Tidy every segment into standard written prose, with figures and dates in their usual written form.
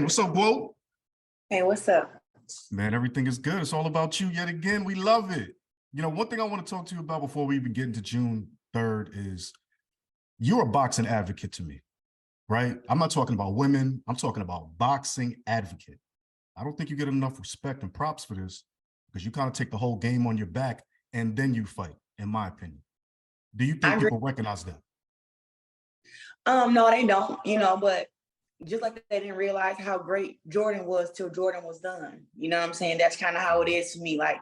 What's up, GWOAT? Hey, what's up? Man, everything is good. It's all about you yet again. We love it. You know, one thing I want to talk to you about before we even get into June 3rd is you're a boxing advocate to me, right? I'm not talking about women. I'm talking about boxing advocate. I don't think you get enough respect and props for this because you kind of take the whole game on your back and then you fight, in my opinion. Do you think people recognize that? No, they don't, but just like they didn't realize how great Jordan was till Jordan was done. You know what I'm saying? That's kind of how it is to me. Like,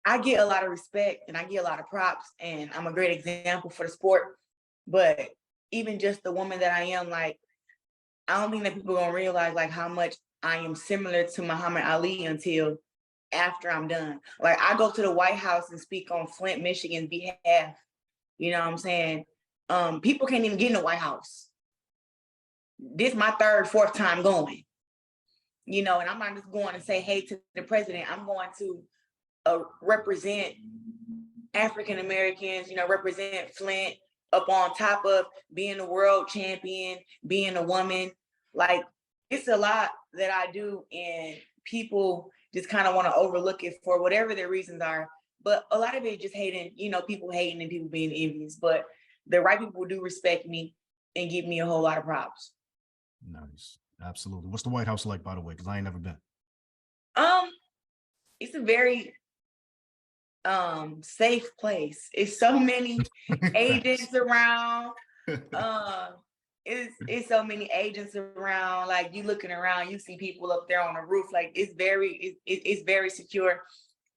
I get a lot of respect and I get a lot of props, and I'm a great example for the sport. But even just the woman that I am, like, I don't think that people are gonna realize like how much I am similar to Muhammad Ali until after I'm done. Like, I go to the White House and speak on Flint, Michigan's behalf. You know what I'm saying? People can't even get in the White House. This is my third, fourth time going, and I'm not just going to say hey to the president. I'm going to represent African Americans, represent Flint up on top of being a world champion, being a woman. Like, it's a lot that I do, and people just kind of want to overlook it for whatever their reasons are. But a lot of it just hating, people hating and people being envious. But the right people do respect me and give me a whole lot of props. Nice. Absolutely. What's the White House like, by the way? Because I ain't never been. It's a very safe place. It's so many agents around. It's so many agents around. Like, you looking around, you see people up there on the roof. Like, it's very secure.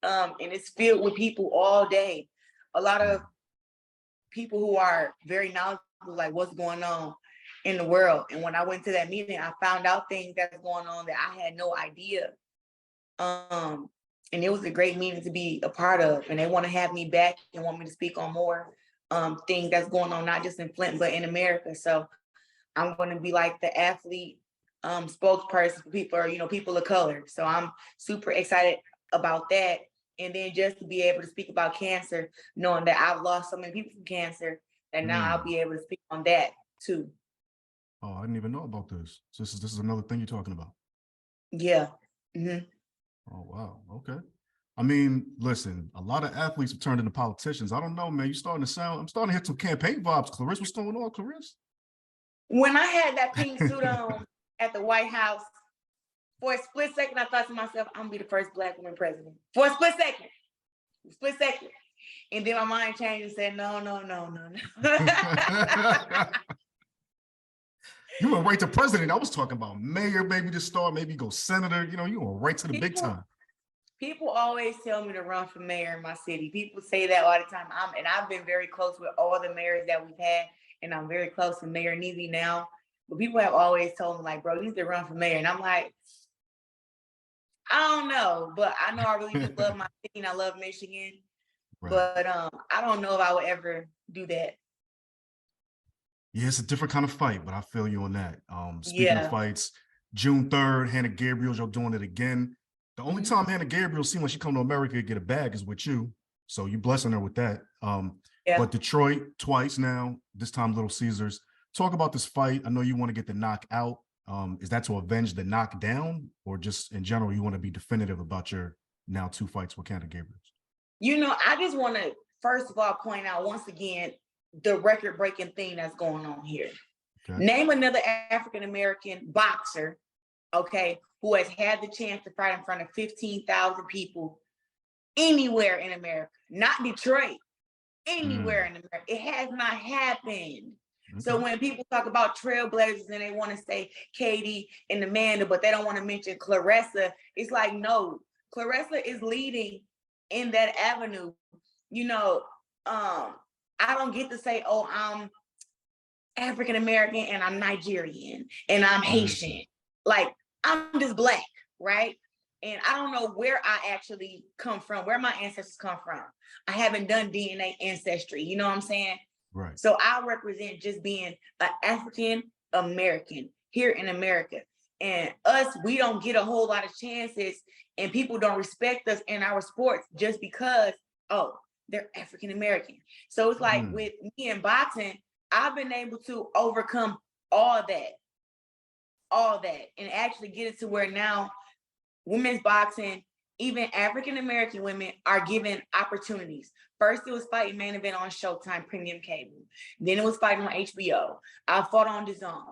And it's filled with people all day. A lot of people who are very knowledgeable, like what's going on in the world. And when I went to that meeting, I found out things that's going on that I had no idea. And it was a great meeting to be a part of. And they want to have me back and want me to speak on more things that's going on, not just in Flint, but in America. So I'm going to be like the athlete spokesperson for people, people of color. So I'm super excited about that. And then just to be able to speak about cancer, knowing that I've lost so many people from cancer, and now I'll be able to speak on that too. Oh, I didn't even know about this. So this is another thing you're talking about. Yeah. Mm-hmm. Oh, wow. Okay. I mean, listen, a lot of athletes have turned into politicians. I don't know, man. I'm starting to hit some campaign vibes. Claressa, what's going on, Claressa? When I had that pink suit on at the White House, for a split second, I thought to myself, I'm gonna be the first Black woman president. For a split second. And then my mind changed and said, no. You went right to president. I was talking about mayor, maybe to start, maybe go senator. You went right to the big time. People always tell me to run for mayor in my city. People say that all the time. I've been very close with all the mayors that we've had, and I'm very close to Mayor Neely now. But people have always told me, like, bro, you need to run for mayor. And I'm like, I don't know, but I know I really do love my city and I love Michigan. Right. But I don't know if I would ever do that. Yeah, it's a different kind of fight, but I feel you on that. Speaking of fights, June 3rd, Hanna Gabriels, you're doing it again. The only time Hanna Gabriels seems like she come to America to get a bag is with you. So you blessing her with that. But Detroit twice now, this time Little Caesars. Talk about this fight. I know you want to get the knockout. Is that to avenge the knockdown, or just in general, you want to be definitive about your now 2 fights with Hanna Gabriels? I just want to, first of all, point out once again, the record-breaking thing that's going on here. Okay. Name another African-American boxer, okay, who has had the chance to fight in front of 15,000 people anywhere in America, not Detroit, anywhere in America. It has not happened. Okay. So when people talk about trailblazers and they want to say Katie and Amanda, but they don't want to mention Claressa, it's like, no, Claressa is leading in that avenue. I don't get to say, oh, I'm African-American and I'm Nigerian and I'm Haitian. Like, I'm just Black, right? And I don't know where I actually come from, where my ancestors come from. I haven't done DNA ancestry, you know what I'm saying? Right. So I represent just being an African-American here in America. And us, we don't get a whole lot of chances, and people don't respect us in our sports just because, oh, they're African-American. So it's like with me in boxing, I've been able to overcome all that. all that, and actually get it to where now women's boxing, even African-American women, are given opportunities. First, it was fighting main event on Showtime Premium Cable. Then it was fighting on HBO. I fought on DAZN.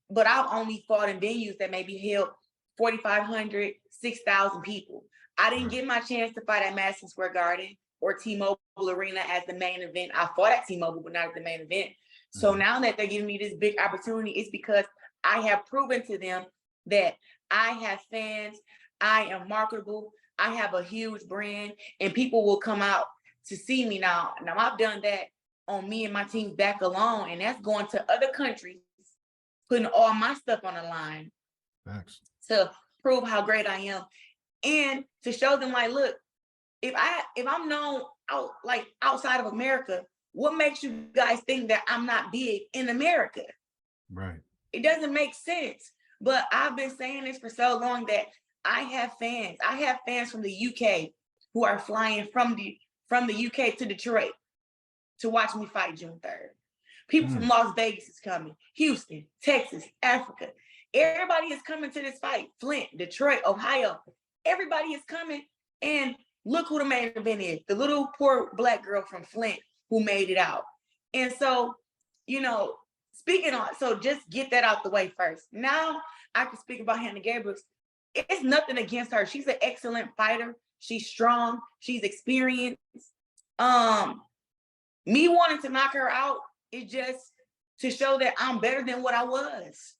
But I've only fought in venues that maybe held 4,500, 6,000 people. I didn't get my chance to fight at Madison Square Garden or T-Mobile Arena as the main event. I fought at T-Mobile, but not at the main event. So now that they're giving me this big opportunity, it's because I have proven to them that I have fans, I am marketable, I have a huge brand, and people will come out to see me now. Now I've done that on me and my team's back alone, and that's going to other countries, putting all my stuff on the line. Thanks. To prove how great I am, and to show them, like, look, if I'm known outside of America, what makes you guys think that I'm not big in America? Right. It doesn't make sense. But I've been saying this for so long that I have fans. I have fans from the UK who are flying from the UK to Detroit to watch me fight June 3rd. People from Las Vegas is coming, Houston, Texas, Africa. Everybody is coming to this fight. Flint, Detroit, Ohio. Everybody is coming. And look who the main event is. The little poor Black girl from Flint who made it out. And so, you know, so just get that out the way first. Now I can speak about Hanna Gabriels. It's nothing against her. She's an excellent fighter. She's strong. She's experienced. Me wanting to knock her out is just to show that I'm better than what I was.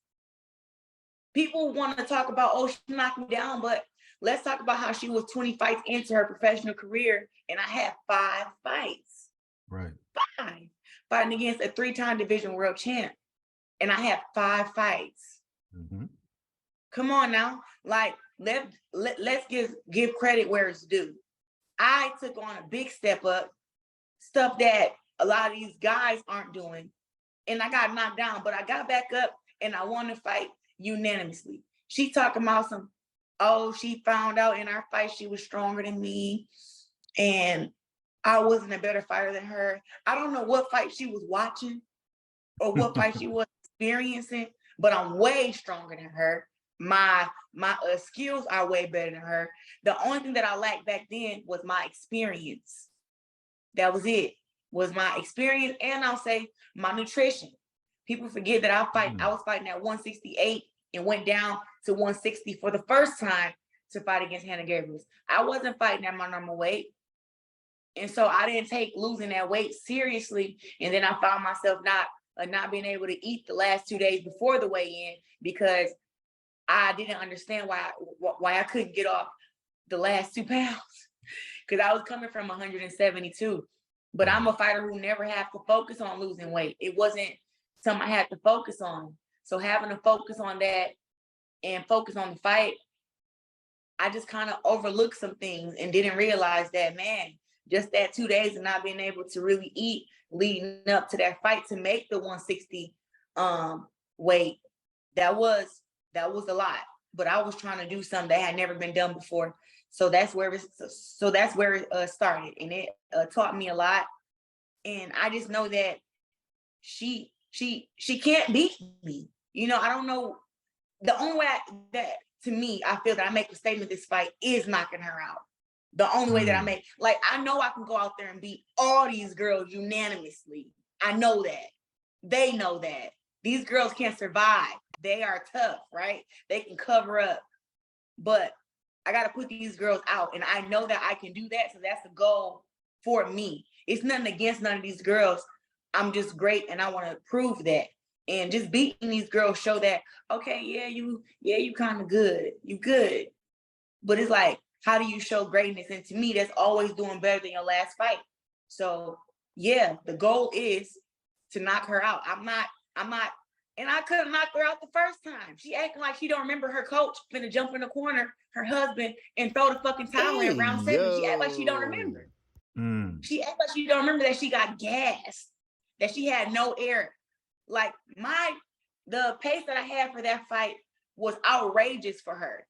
People want to talk about, oh, she knocked me down, but let's talk about how she was 20 fights into her professional career, and I had 5 fights. Right. 5. Fighting against a 3-time division world champ, and I had 5 fights. Come on now, like let's give credit where it's due. I took on a big step up, stuff that a lot of these guys aren't doing, and I got knocked down, but I got back up and I won the fight unanimously. She talking about some, oh, she found out in our fight she was stronger than me and I wasn't a better fighter than her. I don't know what fight she was watching or what fight she was experiencing, but I'm way stronger than her. My skills are way better than her. The only thing that I lacked back then was my experience. That was it, was my experience, and I'll say my nutrition. People forget that I was fighting at 168 and went down to 160 for the first time to fight against Hanna Gabriels. I wasn't fighting at my normal weight. And so I didn't take losing that weight seriously. And then I found myself not being able to eat the last 2 days before the weigh-in because I didn't understand why I couldn't get off the last 2 pounds. Because I was coming from 172. But I'm a fighter who never had to focus on losing weight. It wasn't something I had to focus on. So having to focus on that and focus on the fight, I just kind of overlooked some things and didn't realize that, man, just that 2 days of not being able to really eat leading up to that fight to make the 160 weight, that was a lot. But I was trying to do something that had never been done before. So that's where it started, and it taught me a lot. And I just know that she can't beat me. You know, I don't know. The only way to me, I feel that I make a statement this fight is knocking her out. The only way that I make, like, I know I can go out there and beat all these girls unanimously. I know that. They know that. These girls can't survive. They are tough, right? They can cover up. But I got to put these girls out, and I know that I can do that. So that's the goal for me. It's nothing against none of these girls. I'm just great, and I want to prove that. And just beating these girls show that, okay, you kind of good. You good. But it's like, how do you show greatness? And to me, that's always doing better than your last fight. So yeah, the goal is to knock her out. I'm not, and I could have knocked her out the first time. She acting like she don't remember her coach finna jump in the corner, her husband, and throw the fucking towel in round 7. She act like she don't remember. She act like she don't remember that she got gassed, that she had no air. Like the pace that I had for that fight was outrageous for her.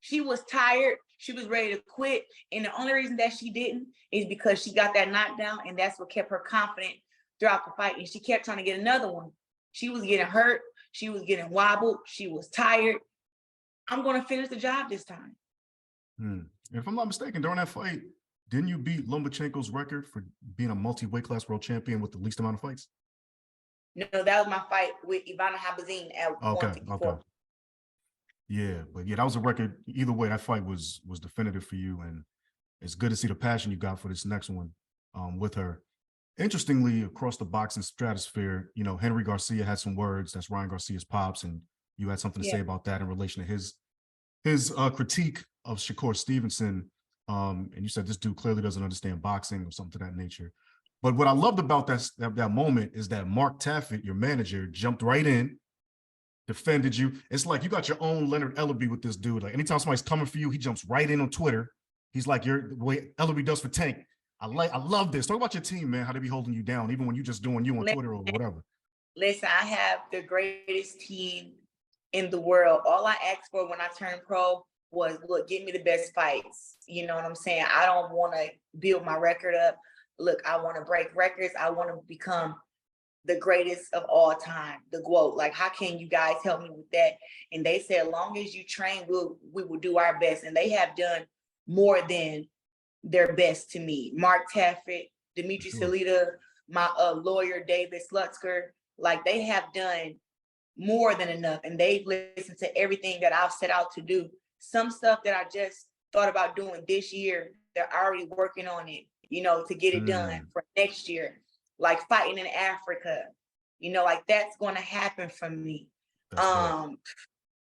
She was tired. She was ready to quit. And the only reason that she didn't is because she got that knockdown, and that's what kept her confident throughout the fight. And she kept trying to get another one. She was getting hurt. She was getting wobbled. She was tired. I'm going to finish the job this time. If I'm not mistaken, during that fight, didn't you beat Lomachenko's record for being a multi-weight class world champion with the least amount of fights? No, that was my fight with Ivana Habazin at 154. Okay. Yeah, but yeah, that was a record. Either way, that fight was definitive for you, and it's good to see the passion you got for this next one with her. Interestingly, across the boxing stratosphere, you know, Henry Garcia had some words. That's Ryan Garcia's pops, and you had something to say about that in relation to his critique of Shakur Stevenson. And you said this dude clearly doesn't understand boxing or something to that nature. But what I loved about that moment is that Mark Taffet, your manager, jumped right in, defended you. It's like you got your own Leonard Ellerby with this dude. Like anytime somebody's coming for you, he jumps right in on Twitter. He's like the way Ellerby does for Tank. I love this. Talk about your team, man, how they be holding you down, even when you're just doing you on Twitter or whatever. Listen, I have the greatest team in the world. All I asked for when I turned pro was, look, give me the best fights. You know what I'm saying? I don't want to build my record up. Look, I want to break records. I want to become the greatest of all time, the GWOAT. Like, how can you guys help me with that? And they said, as long as you train, we will do our best. And they have done more than their best to me. Mark Taffet, Dimitri Salita, my lawyer, David Slutzker, like they have done more than enough. And they've listened to everything that I've set out to do. Some stuff that I just thought about doing this year, they're already working on it, you know, to get it done for next year. Like fighting in Africa, you know, like that's going to happen for me.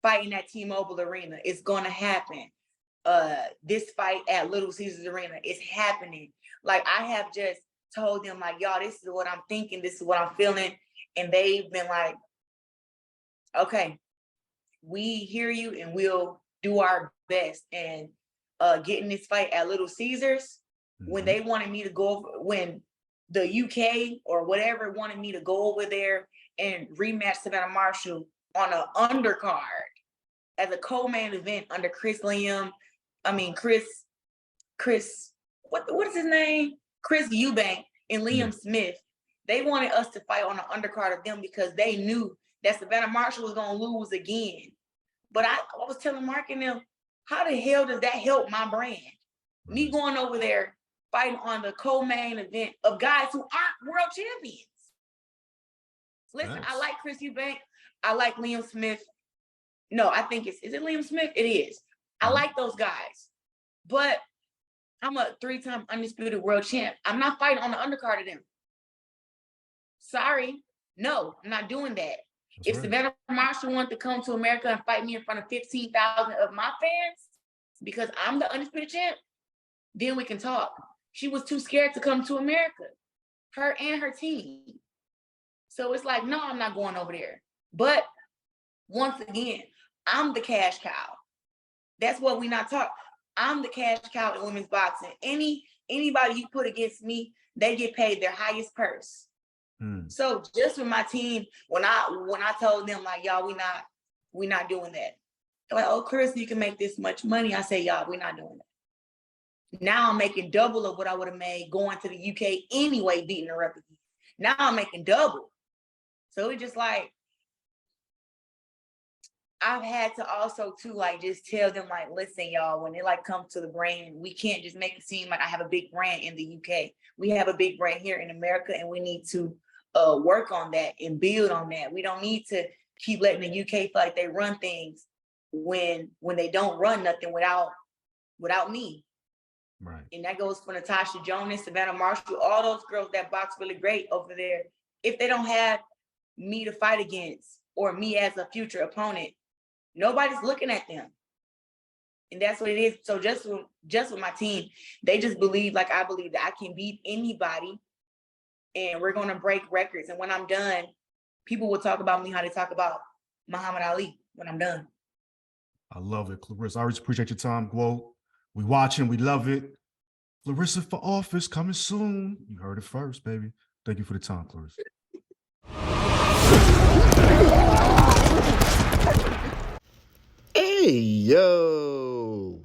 Fighting at T-Mobile Arena, it's going to happen. This fight at Little Caesars Arena is happening. Like I have just told them, like, y'all, this is what I'm thinking, this is what I'm feeling. And they've been like, okay, we hear you and we'll do our best. And getting this fight at Little Caesars, when they wanted me to go over, when the UK or whatever wanted me to go over there and rematch Savannah Marshall on an undercard as a co-main event under Chris, what is his name? Chris Eubank and Liam Smith. They wanted us to fight on an undercard of them because they knew that Savannah Marshall was going to lose again. But I was telling Mark and them, how the hell does that help my brand? Me going over there fighting on the co-main event of guys who aren't world champions. Listen, I like Chris Eubank. I like Liam Smith. No, I think is it Liam Smith? It is. I like those guys. But I'm a 3-time undisputed world champ. I'm not fighting on the undercard of them. Sorry. No, I'm not doing that. If Savannah Marshall wanted to come to America and fight me in front of 15,000 of my fans because I'm the undisputed champ, then we can talk. She was too scared to come to America, her and her team. So it's like, no, I'm not going over there. But once again, I'm the cash cow. That's what we not talk. I'm the cash cow in women's boxing. Anybody you put against me, they get paid their highest purse. So just with my team, when I told them like, y'all, we not doing that. They're like, oh, Chris, you can make this much money. I say, y'all, we're not doing that. Now I'm making double of what I would have made going to the UK anyway, beating the referee. Now I'm making double. So it's just like, I've had to also too, like, just tell them like, listen, y'all, when it like comes to the brand, we can't just make it seem like I have a big brand in the UK. We have a big brand here in America, and we need to work on that and build on that. We don't need to keep letting the UK feel like they run things when they don't run nothing without me. Right. And that goes for Natasha Jonas, Savannah Marshall, all those girls that box really great over there. If they don't have me to fight against or me as a future opponent, nobody's looking at them. And that's what it is. So just with my team, they just believe, like I believe, that I can beat anybody and we're going to break records. And when I'm done, people will talk about me how they talk about Muhammad Ali when I'm done. I love it, Claressa. I always appreciate your time, GWOAT. We watching, we love it. Claressa for office coming soon. You heard it first, baby. Thank you for the time, Claressa. Hey, yo.